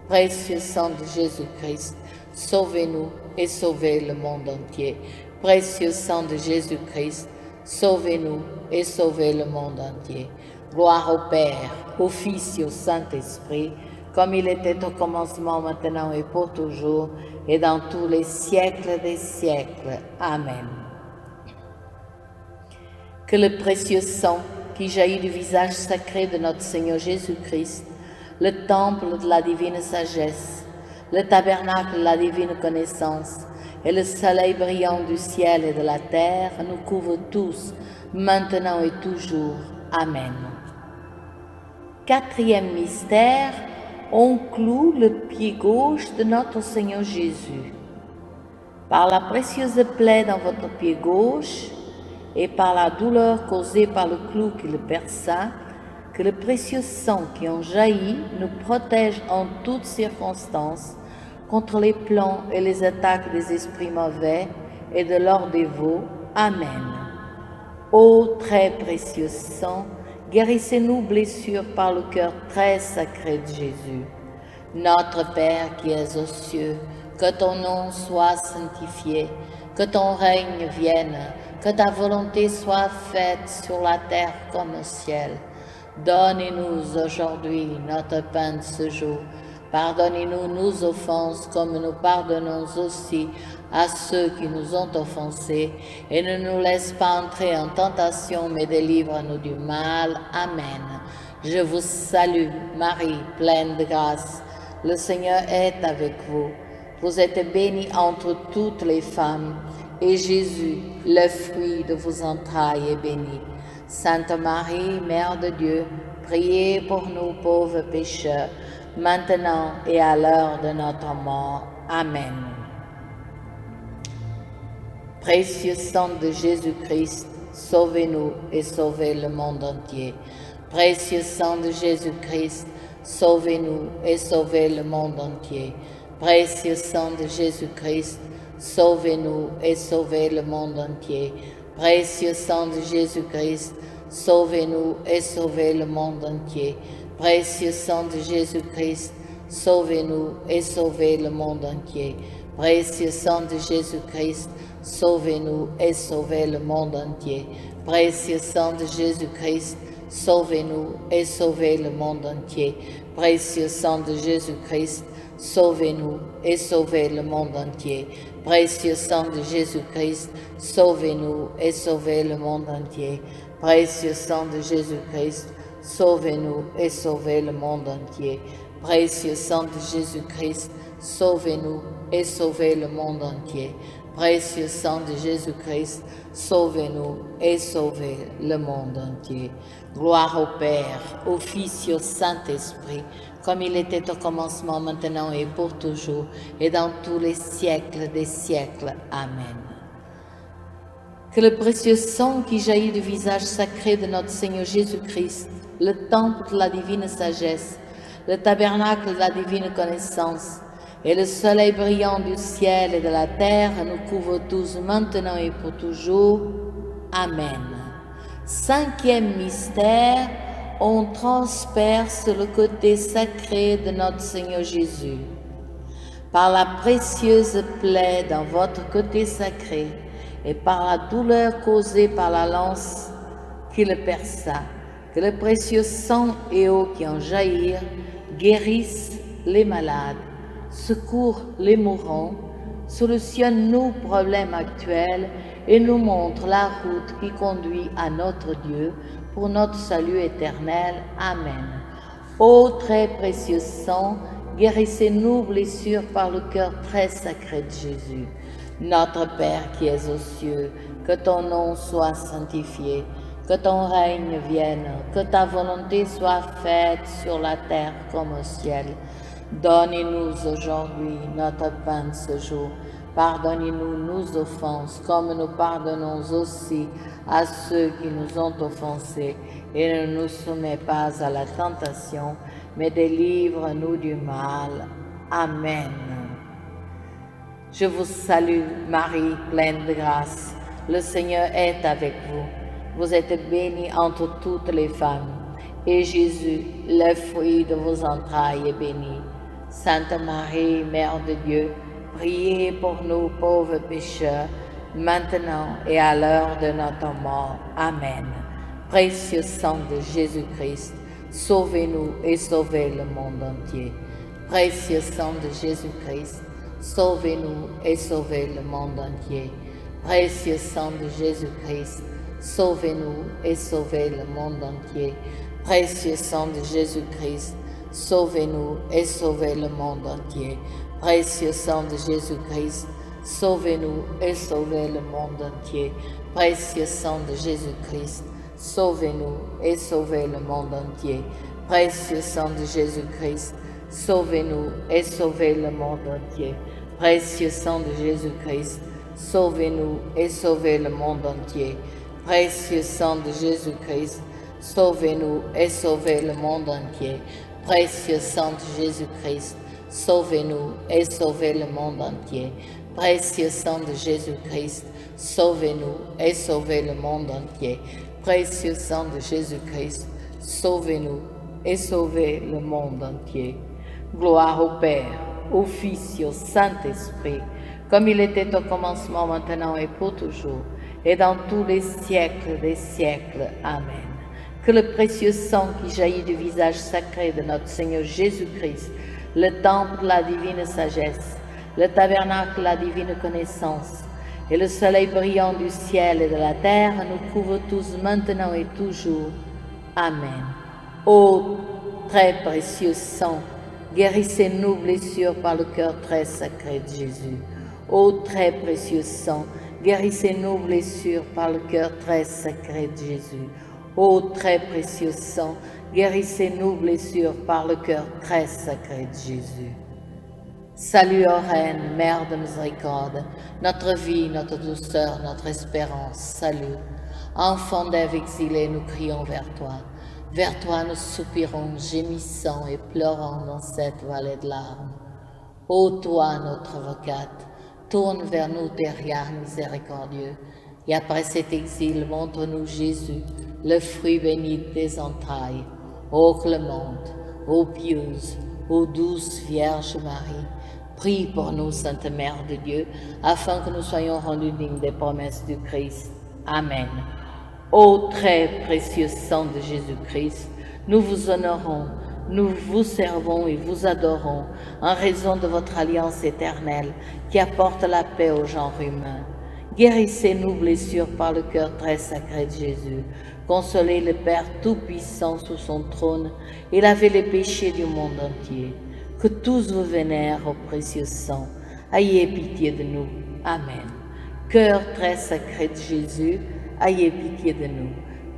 Précieux sang de Jésus-Christ, sauvez-nous et sauvez le monde entier. Précieux sang de Jésus-Christ, sauvez-nous et sauvez le monde entier. Gloire au Père, au Fils et au Saint-Esprit, comme il était au commencement, maintenant et pour toujours, et dans tous les siècles des siècles. Amen. Que le précieux sang qui jaillit du visage sacré de notre Seigneur Jésus-Christ, le temple de la divine sagesse, le tabernacle de la divine connaissance, et le soleil brillant du ciel et de la terre nous couvre tous, maintenant et toujours. Amen. Quatrième mystère, on cloue le pied gauche de notre Seigneur Jésus. Par la précieuse plaie dans votre pied gauche et par la douleur causée par le clou qui le perça, que le précieux sang qui en jaillit nous protège en toutes circonstances contre les plans et les attaques des esprits mauvais et de leurs dévots. Amen. Ô très précieux sang, guérissez-nous blessures par le cœur très sacré de Jésus. Notre Père qui es aux cieux, que ton nom soit sanctifié, que ton règne vienne, que ta volonté soit faite sur la terre comme au ciel. Donnez-nous aujourd'hui notre pain de ce jour. Pardonnez-nous nos offenses comme nous pardonnons aussi à ceux qui nous ont offensés. Et ne nous laisse pas entrer en tentation, mais délivre-nous du mal. Amen. Je vous salue, Marie, pleine de grâce. Le Seigneur est avec vous. Vous êtes bénie entre toutes les femmes, et Jésus, le fruit de vos entrailles, est béni. Sainte Marie, Mère de Dieu, priez pour nous pauvres pécheurs, maintenant et à l'heure de notre mort. Amen. Précieux sang de Jésus-Christ, sauvez-nous et sauvez le monde entier. Précieux sang de Jésus-Christ, sauvez-nous et sauvez le monde entier. Précieux sang de Jésus-Christ, sauvez-nous et sauvez le monde entier. Précieux sang de Jésus-Christ, sauvez-nous et sauvez le monde entier. Précieux sang de Jésus-Christ, sauvez-nous et sauvez le monde entier. Précieux sang de Jésus-Christ, sauvez-nous et sauvez le monde entier. Précieux sang de Jésus-Christ, sauvez-nous et sauvez le monde entier. Précieux sang de Jésus-Christ, sauvez-nous et sauvez le monde entier. Précieux sang de Jésus-Christ, sauvez-nous et sauvez le monde entier. Précieux sang de Jésus-Christ, sauvez-nous et sauvez le monde entier. Précieux sang de Jésus-Christ, sauvez-nous et sauvez le monde entier. Précieux sang de Jésus-Christ, sauvez-nous et sauvez le monde entier. Gloire au Père, au Fils et au Saint-Esprit, comme il était au commencement, maintenant et pour toujours, et dans tous les siècles des siècles. Amen. Que le précieux sang qui jaillit du visage sacré de notre Seigneur Jésus-Christ, le temple de la divine sagesse, le tabernacle de la divine connaissance, et le soleil brillant du ciel et de la terre nous couvre tous maintenant et pour toujours. Amen. Cinquième mystère, on transperce le côté sacré de notre Seigneur Jésus. Par la précieuse plaie dans votre côté sacré et par la douleur causée par la lance qui le perça, que le précieux sang et eau qui en jaillirent guérissent les malades, secours les mourants, solutionne nos problèmes actuels et nous montre la route qui conduit à notre Dieu pour notre salut éternel. Amen. Ô très précieux sang, guérissez nos blessures par le cœur très sacré de Jésus. Notre Père qui es aux cieux, que ton nom soit sanctifié, que ton règne vienne, que ta volonté soit faite sur la terre comme au ciel. Donnez-nous aujourd'hui notre pain de ce jour. Pardonnez-nous nos offenses, comme nous pardonnons aussi à ceux qui nous ont offensés. Et ne nous soumets pas à la tentation, mais délivre-nous du mal. Amen. Je vous salue, Marie, pleine de grâce. Le Seigneur est avec vous. Vous êtes bénie entre toutes les femmes. Et Jésus, le fruit de vos entrailles, est béni. Sainte Marie, Mère de Dieu, priez pour nous pauvres pécheurs, maintenant et à l'heure de notre mort. Amen. Précieux sang de Jésus-Christ, sauvez-nous et sauvez le monde entier. Précieux sang de Jésus-Christ, sauvez-nous et sauvez le monde entier. Précieux sang de Jésus-Christ, sauvez-nous et sauvez le monde entier. Précieux sang de Jésus-Christ, sauvez-nous et sauvez le monde entier. Précieux sang de Jésus-Christ, sauvez-nous et sauvez le monde entier. Précieux sang de Jésus-Christ, sauvez-nous et sauvez le monde entier. Précieux sang de Jésus-Christ, sauvez-nous et sauvez le monde entier. Précieux sang de Jésus-Christ, sauvez-nous et sauvez le monde entier. Précieux sang de Jésus-Christ, sauvez-nous et sauvez le monde entier. Précieux sang de Jésus-Christ, sauvez-nous et sauvez le monde entier. Précieux sang de Jésus-Christ, sauvez-nous et sauvez le monde entier. Précieux sang de Jésus-Christ, sauvez-nous et sauvez le monde entier. Gloire au Père, au Fils et au Saint-Esprit, comme il était au commencement, maintenant et pour toujours, et dans tous les siècles des siècles. Amen. Que le précieux sang qui jaillit du visage sacré de notre Seigneur Jésus-Christ, le temple de la divine sagesse, le tabernacle de la divine connaissance, et le soleil brillant du ciel et de la terre nous couvrent tous maintenant et toujours. Amen. Ô très précieux sang, guérissez nos blessures par le cœur très sacré de Jésus. Ô très précieux sang, guérissez nos blessures par le cœur très sacré de Jésus. Ô très précieux sang, guérissez nos blessures par le cœur très sacré de Jésus. Salut, ô Reine, Mère de miséricorde, notre vie, notre douceur, notre espérance, salut. Enfants d'Ève exilés, nous crions vers toi. Vers toi nous soupirons, gémissant et pleurant dans cette vallée de larmes. Ô toi, notre avocate, tourne vers nous tes regards miséricordieux, et après cet exil, montre-nous Jésus, le fruit béni de tes entrailles. Ô clémente, ô pieuse, ô douce Vierge Marie, prie pour nous, Sainte Mère de Dieu, afin que nous soyons rendus dignes des promesses du Christ. Amen. Ô très précieux sang de Jésus-Christ, nous vous honorons, nous vous servons et vous adorons en raison de votre alliance éternelle qui apporte la paix au genre humain. Guérissez nos blessures par le cœur très sacré de Jésus. Consolez le Père Tout-Puissant sous son trône et lavez les péchés du monde entier. Que tous vous vénèrent au précieux sang. Ayez pitié de nous. Amen. Cœur très sacré de Jésus, ayez pitié de nous.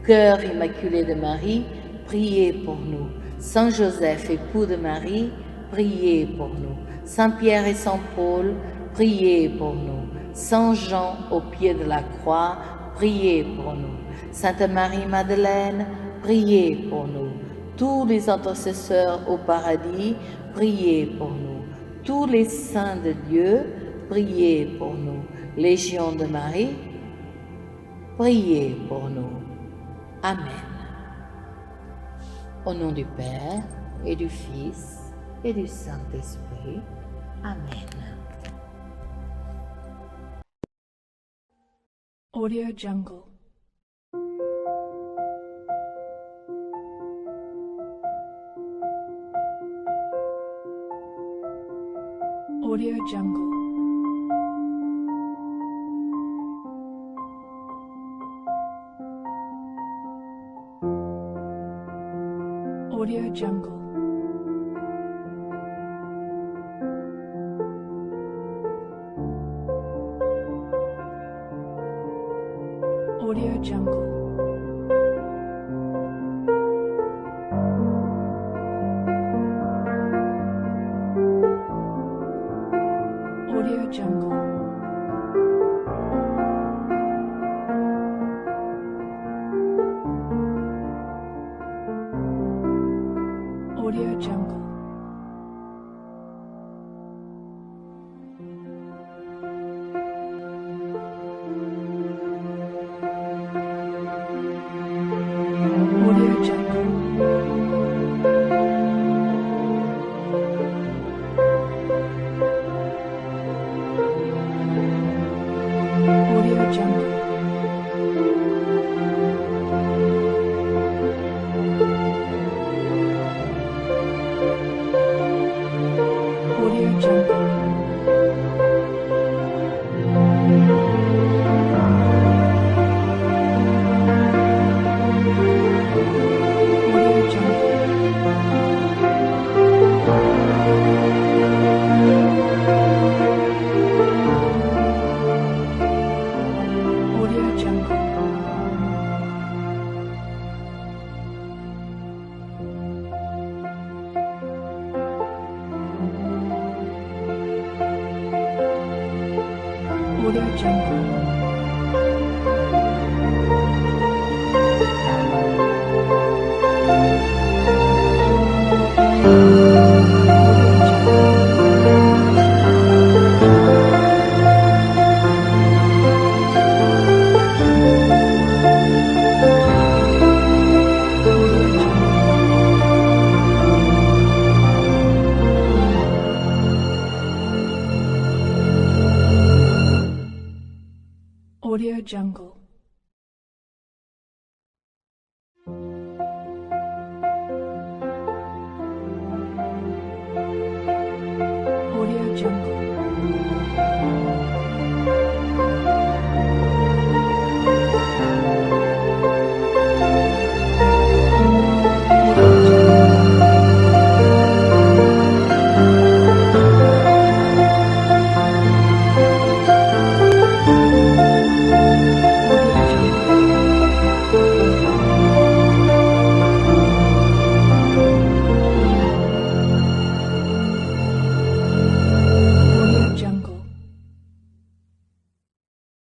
Cœur immaculé de Marie, priez pour nous. Saint Joseph, époux de Marie, priez pour nous. Saint Pierre et Saint Paul, priez pour nous. Saint Jean au pied de la croix, priez pour nous. Sainte Marie-Madeleine, priez pour nous. Tous les intercesseurs au paradis, priez pour nous. Tous les saints de Dieu, priez pour nous. Légion de Marie, priez pour nous. Amen. Au nom du Père et du Fils et du Saint-Esprit. Amen. Audio Jungle. Audio Jungle. Audio Jungle. Audio Jungle. Audio Jungle. Audio Jungle. Audio Jungle. Audio Jungle. Audio Jungle.